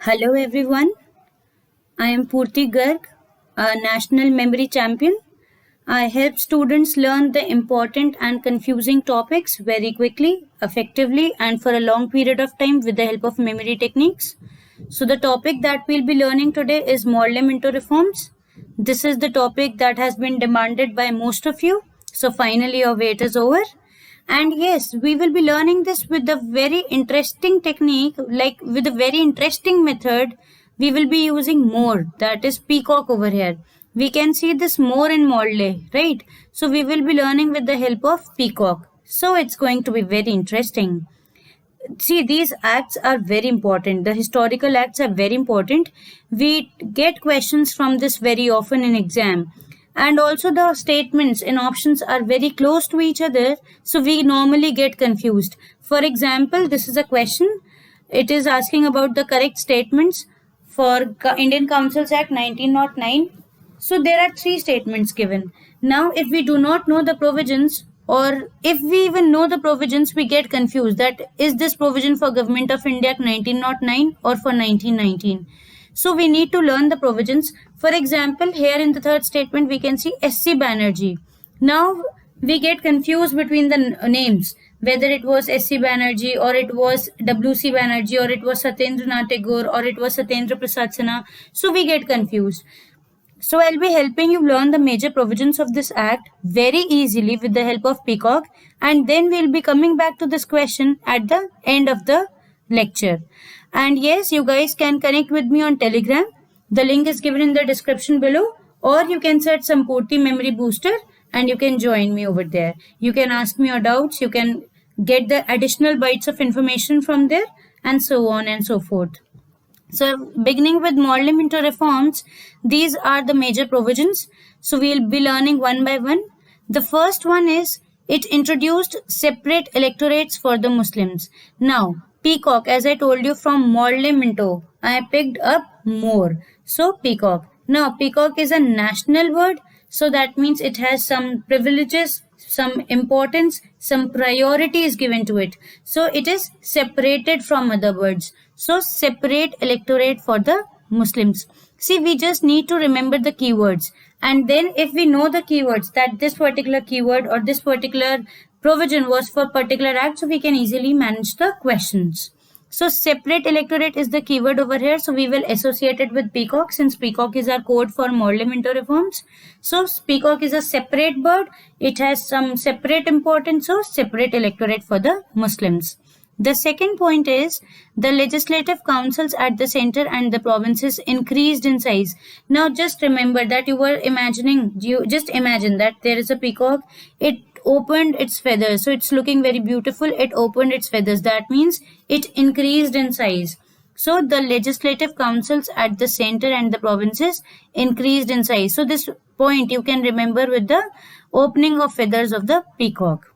Hello everyone, I am Purti Garg, a national memory champion. I help students learn the important and confusing topics very quickly, effectively, and for a long period of time with the help of memory techniques. So, the topic that we'll be learning today is Morley-Minto reforms. This is the topic that has been demanded by most of you. So, finally, your wait is over. And yes, we will be learning this with a very interesting technique, like with a very interesting method. We will be using more, that is peacock over here. We can see this more in Morley, right? So we will be learning with the help of peacock. So it's going to be very interesting. See, these acts are very important. The historical acts are very important. We get questions from this very often in exam. And also the statements in options are very close to each other, so we normally get confused. For example, this is a question. It is asking about the correct statements for Indian Councils Act 1909. So there are three statements given. Now, if we do not know the provisions, or if we even know the provisions, we get confused that is this provision for Government of India Act 1909 or for 1919. So we need to learn the provisions. For example, here in the third statement, we can see SC Banerjee. Now we get confused between the names, whether it was SC Banerjee or it was WC Banerjee or it was Satyendra Nath Tagore or it was Satyendra Prasad Sinha. So we get confused. So I'll be helping you learn the major provisions of this act very easily with the help of Peacock, and then we'll be coming back to this question at the end of the lecture. And yes, you guys can connect with me on Telegram. The link is given in the description below, or you can search Sampurti Memory Booster and you can join me over there. You can ask me your doubts, you can get the additional bytes of information from there, and so on and so forth. So, beginning with Morley-Minto reforms, these are the major provisions. So, we'll be learning one by one. The first one is it introduced separate electorates for the Muslims. Now, peacock, as I told you from Morley-Minto, I picked up more. So, peacock. Now, peacock is a national word, so that means it has some privileges, some importance, some priority is given to it. So it is separated from other words. So separate electorate for the Muslims. See, we just need to remember the keywords. And then if we know the keywords that this particular keyword or this particular provision was for particular act, so we can easily manage the questions. So separate electorate is the keyword over here. So we will associate it with peacock, since peacock is our code for Morley-Minto reforms. So peacock is a separate bird. It has some separate importance. So separate electorate for the Muslims. The second point is the legislative councils at the center and the provinces increased in size. Now just remember that you just imagine that there is a peacock. It opened its feathers, so it's looking very beautiful. It opened its feathers, that means it increased in size. So the legislative councils at the center and the provinces increased in size. So this point you can remember with the opening of feathers of the peacock.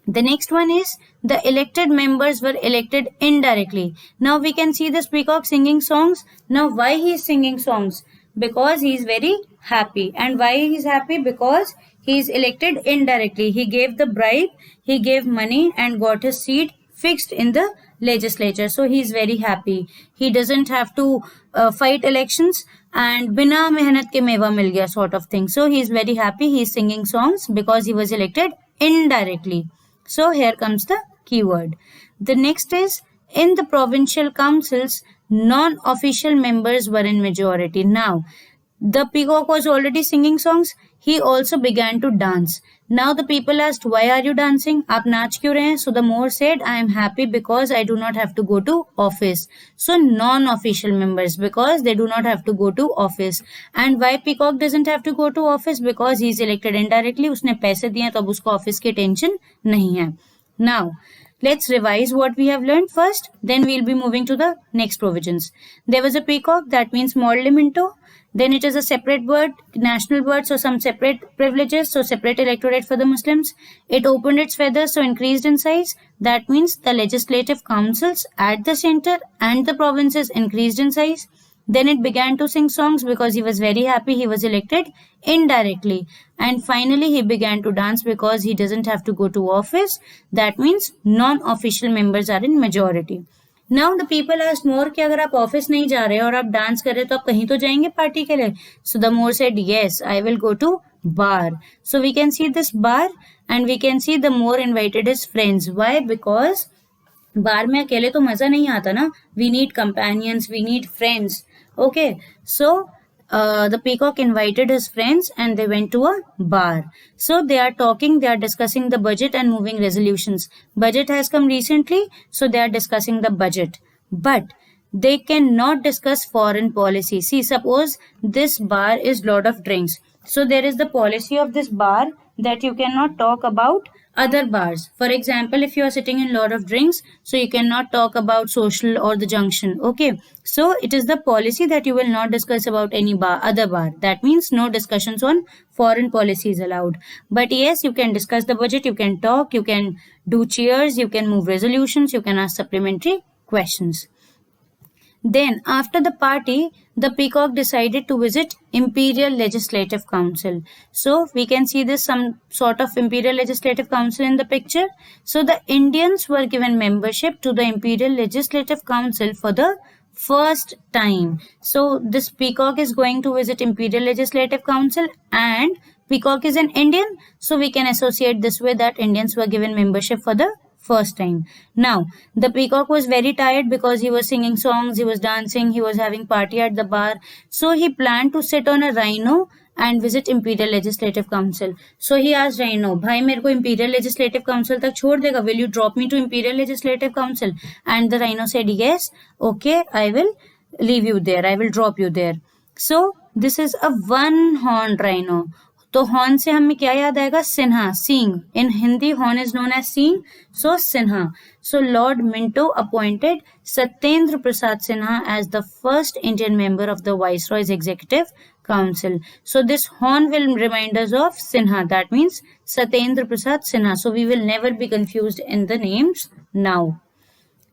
The next one is the elected members were elected indirectly. Now we can see this peacock singing songs. Now why he is singing songs? Because he is very happy. And why he is happy? Because he is elected indirectly. He gave the bribe, he gave money and got his seat fixed in the legislature. So he is very happy. He doesn't have to fight elections and bina mehnat ke meva mil gaya sort of thing. So he is very happy. He is singing songs because he was elected indirectly. So here comes the keyword. The next is in the provincial councils, non-official members were in majority. Now, the peacock was already singing songs. He also began to dance. Now the people asked, why are you dancing? Aap naach kyun rahe hain? So the Moor said, I am happy because I do not have to go to office. So non-official members, because they do not have to go to office. And why peacock doesn't have to go to office? Because he is elected indirectly. Usne paise diye to ab usko office ki tension nahi hai. Now, let's revise what we have learned first. Then we'll be moving to the next provisions. There was a peacock, that means Morley-Minto. Then it is a separate word, national word, so some separate privileges, so separate electorate for the Muslims. It opened its feathers, so increased in size. That means the legislative councils at the center and the provinces increased in size. Then it began to sing songs because he was very happy he was elected indirectly. And finally he began to dance because he doesn't have to go to office. That means non-official members are in majority. Now the people asked more कि अगर आप office नहीं जा रहे और आप dance कर रहे तो आप कहीं तो जाएंगे पार्टी के लिए. So the more said yes, I will go to bar. So we can see this bar and we can see the more invited his friends. Why? Because bar में अकेले तो मजा नहीं आता ना. We need companions, we need friends. Okay, so the peacock invited his friends and they went to a bar. So they are talking, they are discussing the budget and moving resolutions. Budget has come recently, so they are discussing the budget. But they cannot discuss foreign policy. See, suppose this bar is lot of drinks. So there is the policy of this bar that you cannot talk about other bars. For example, if you are sitting in lot of drinks, so you cannot talk about social or the junction. Okay, so it is the policy that you will not discuss about any bar, other bar. That means no discussions on foreign policy is allowed. But yes, you can discuss the budget, you can talk, you can do cheers, you can move resolutions, you can ask supplementary questions. Then, after the party, the peacock decided to visit Imperial Legislative Council. So, we can see this some sort of Imperial Legislative Council in the picture. So, the Indians were given membership to the Imperial Legislative Council for the first time. So, this peacock is going to visit Imperial Legislative Council and peacock is an Indian. So, we can associate this way that Indians were given membership for the first time. Now, the peacock was very tired because he was singing songs, he was dancing, he was having party at the bar. So he planned to sit on a rhino and visit Imperial Legislative Council. So he asked Rhino, भाई मेरे को Imperial Legislative Council तक छोड़ देगा? Will you drop me to Imperial Legislative Council? And the rhino said, yes, okay, I will leave you there. I will drop you there. So this is a one-horned rhino. तो horn से हमें क्या याद आएगा? सिन्हा, सींग. In Hindi horn is known as seeng, so Sinha. So Lord Minto appointed Satyendra Prasad Sinha as the first Indian member of the Viceroy's executive council. So this horn will remind us of Sinha. That means Satyendra Prasad Sinha. So we will never be confused in the names now.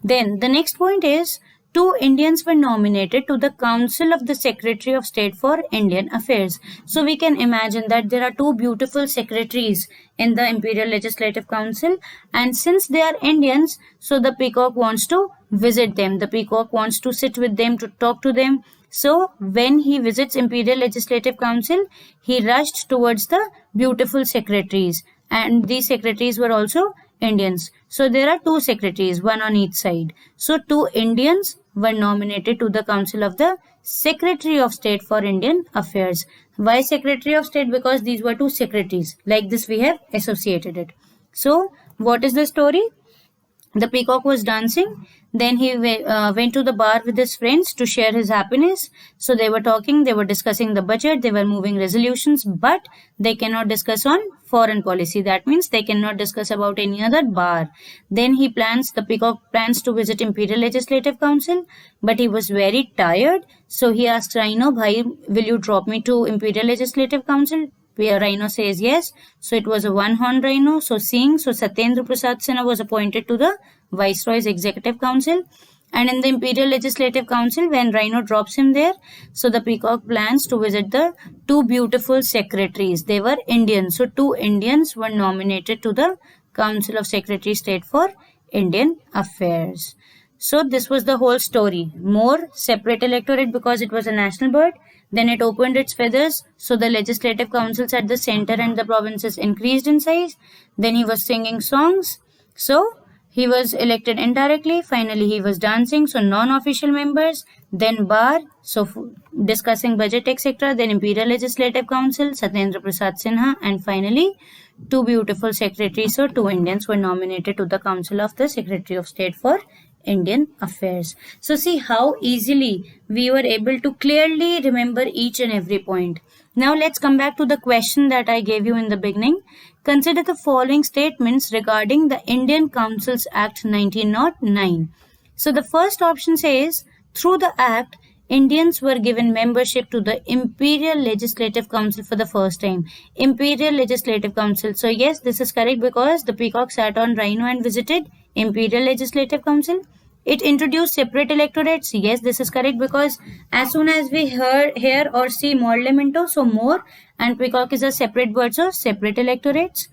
Then the next point is two Indians were nominated to the Council of the Secretary of State for Indian Affairs. So we can imagine that there are two beautiful secretaries in the Imperial Legislative Council, and since they are Indians, so the peacock wants to visit them. The peacock wants to sit with them, to talk to them. So when he visits Imperial Legislative Council, he rushed towards the beautiful secretaries, and these secretaries were also Indians. So there are two secretaries, one on each side. So two Indians were nominated to the Council of the Secretary of State for Indian Affairs. Why Secretary of State? Because these were two secretaries. Like this we have associated it. So what is the story? The peacock was dancing. Then he went to the bar with his friends to share his happiness. So they were talking, they were discussing the budget, they were moving resolutions, but they cannot discuss on foreign policy. That means they cannot discuss about any other bar. Then the peacock plans to visit Imperial Legislative Council, but he was very tired. So he asked Rhino, bhai, will you drop me to Imperial Legislative Council? Rhino says yes. So it was a one-horned rhino. So Satyendra Prasad Sinha was appointed to the Viceroy's Executive Council. And in the Imperial Legislative Council, when Rhino drops him there, so the peacock plans to visit the two beautiful secretaries. They were Indians. So two Indians were nominated to the Council of Secretary of State for Indian Affairs. So this was the whole story. More separate electorate because it was a national bird. Then it opened its feathers, so the legislative councils at the center and the provinces increased in size. Then he was singing songs, so he was elected indirectly. Finally, he was dancing, so non-official members. Then bar, so discussing budget, etc. Then Imperial Legislative Council, Satyendra Prasad Sinha, and finally two beautiful secretaries. So two Indians were nominated to the Council of the Secretary of State for Indian Affairs. So see how easily we were able to clearly remember each and every point. Now let's come back to the question that I gave you in the beginning. Consider the following statements regarding the Indian Councils Act 1909. So the first option says, through the act, Indians were given membership to the Imperial Legislative Council for the first time. Imperial Legislative Council. So yes, this is correct because the peacock sat on rhino and visited Imperial Legislative Council. It introduced separate electorates. Yes, this is correct because as soon as we hear or see more lamento, so more, and peacock is a separate bird, so separate electorates.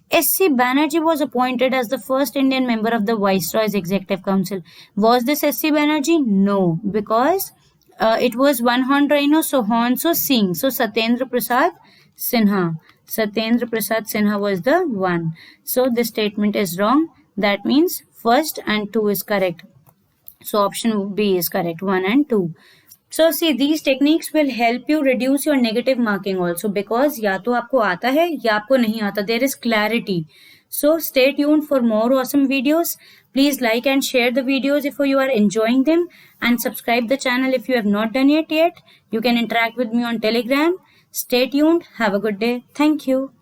S.C. Banerjee was appointed as the first Indian member of the Viceroy's Executive Council. Was this S.C. Banerjee? No, because it was one horn rhino, so Singh. So Satyendra Prasad Sinha. Satyendra Prasad Sinha was the one. So this statement is wrong. That means first and two is correct. So option B is correct, 1 and 2. So see, these techniques will help you reduce your negative marking also, because या तो आपको आता है या आपको नहीं आता. There is clarity. So stay tuned for more awesome videos. Please like and share the videos if you are enjoying them, and subscribe the channel if you have not done it yet. You can interact with me on Telegram. Stay tuned. Have a good day. Thank you.